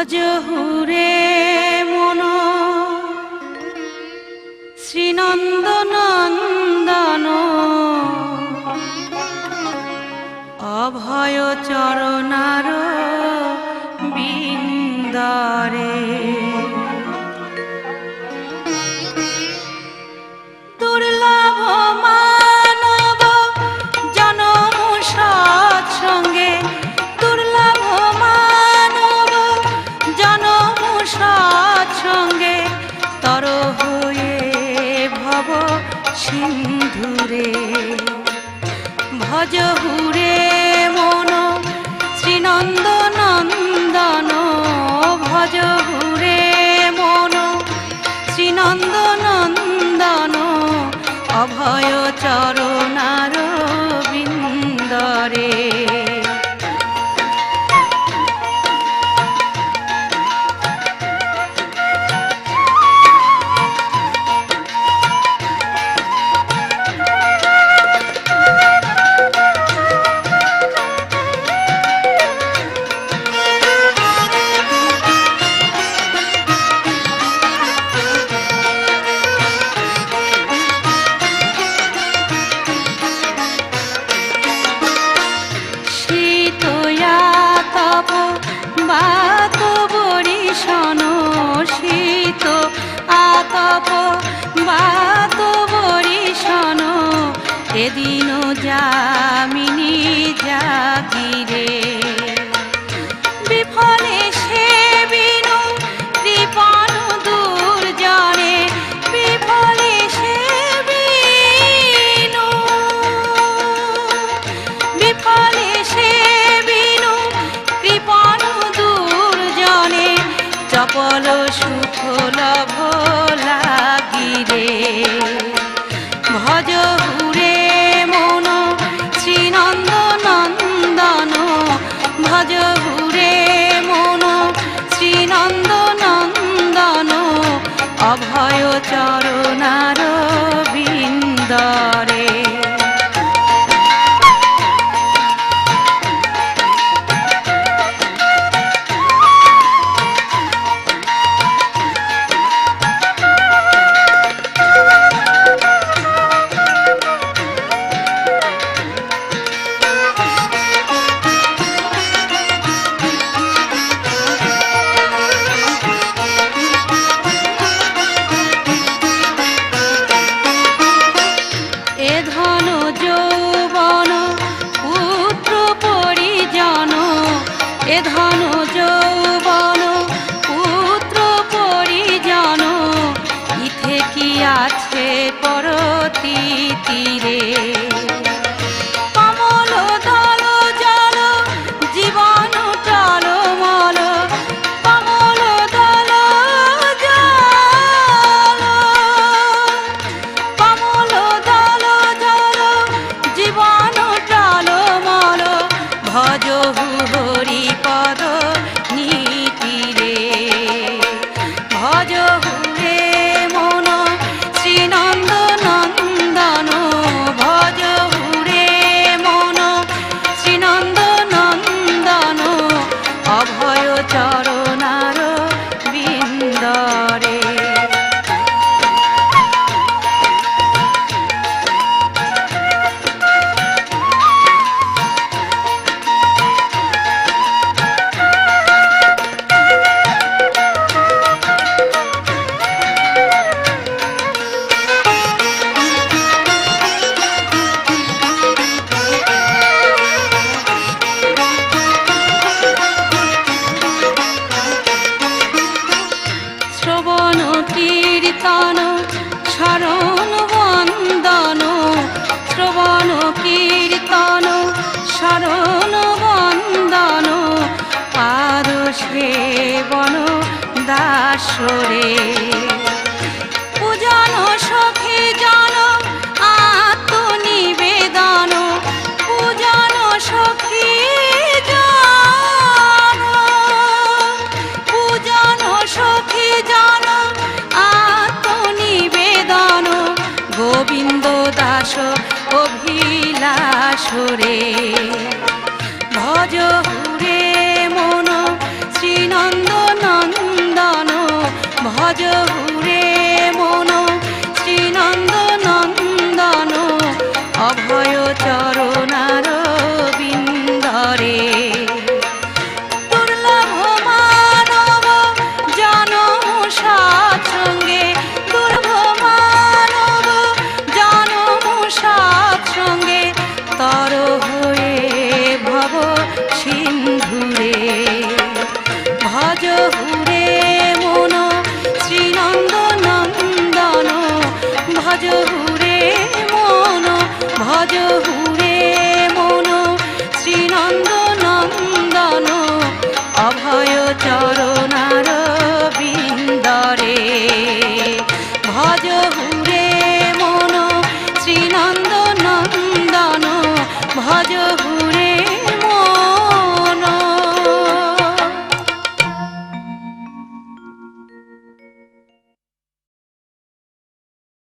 ভজ হুরে মন শ্রীনন্দনন্দন অভয় চরণার বিন্দরে দুর্লভ মানব জনম সৎসঙ্গে দুর্লভ মানব জনম সৎসঙ্গে তর হয়ে ভব সিন্ধুরে ভজ হুরে মন শ্রীনন্দনন্দন ভজ হুরে মন শ্রীনন্দনন্দন অভয় চরণার বিন্দরে এদিন যামিনী জাগিরে বিফলে সে বিনু কৃপণ দুর্জনে বিফলে সে বিনু বিফলে সে বিনু কৃপণ দুর্জনে চপল সুখ লভ লাগিরে ভজ হুরে মন শ্রীনন্দনন্দন ভজ হুরে মন শ্রীনন্দনন্দন অভয় চরণার বিন্দরে এ ধন যৌবন পুত্র পরিজন ইথে কি আছে পরতি তীরে কমল দল জল জীবন টলমল কমল দল জল কমল দল জল জীবন টলমল ভজ হরি পদ নীতিরে ভজ হুরে মন শ্রীনন্দনন্দন ভজ হুরে মন শ্রীনন্দনন্দন অভয় চরণার বিন্দরে কীর্তন শরণ বন্দন শ্রবণ কীর্তন শরণ বন্দন পাদ সেবন দাসরে পূজন সখী জন আত্মনিবেদন পূজন সখী জন পূজন সখী জন আত্মনিবেদন গোবিন্দ দাস অভিলাষরে ভজ হুরে মন শ্রীনন্দন ভজহু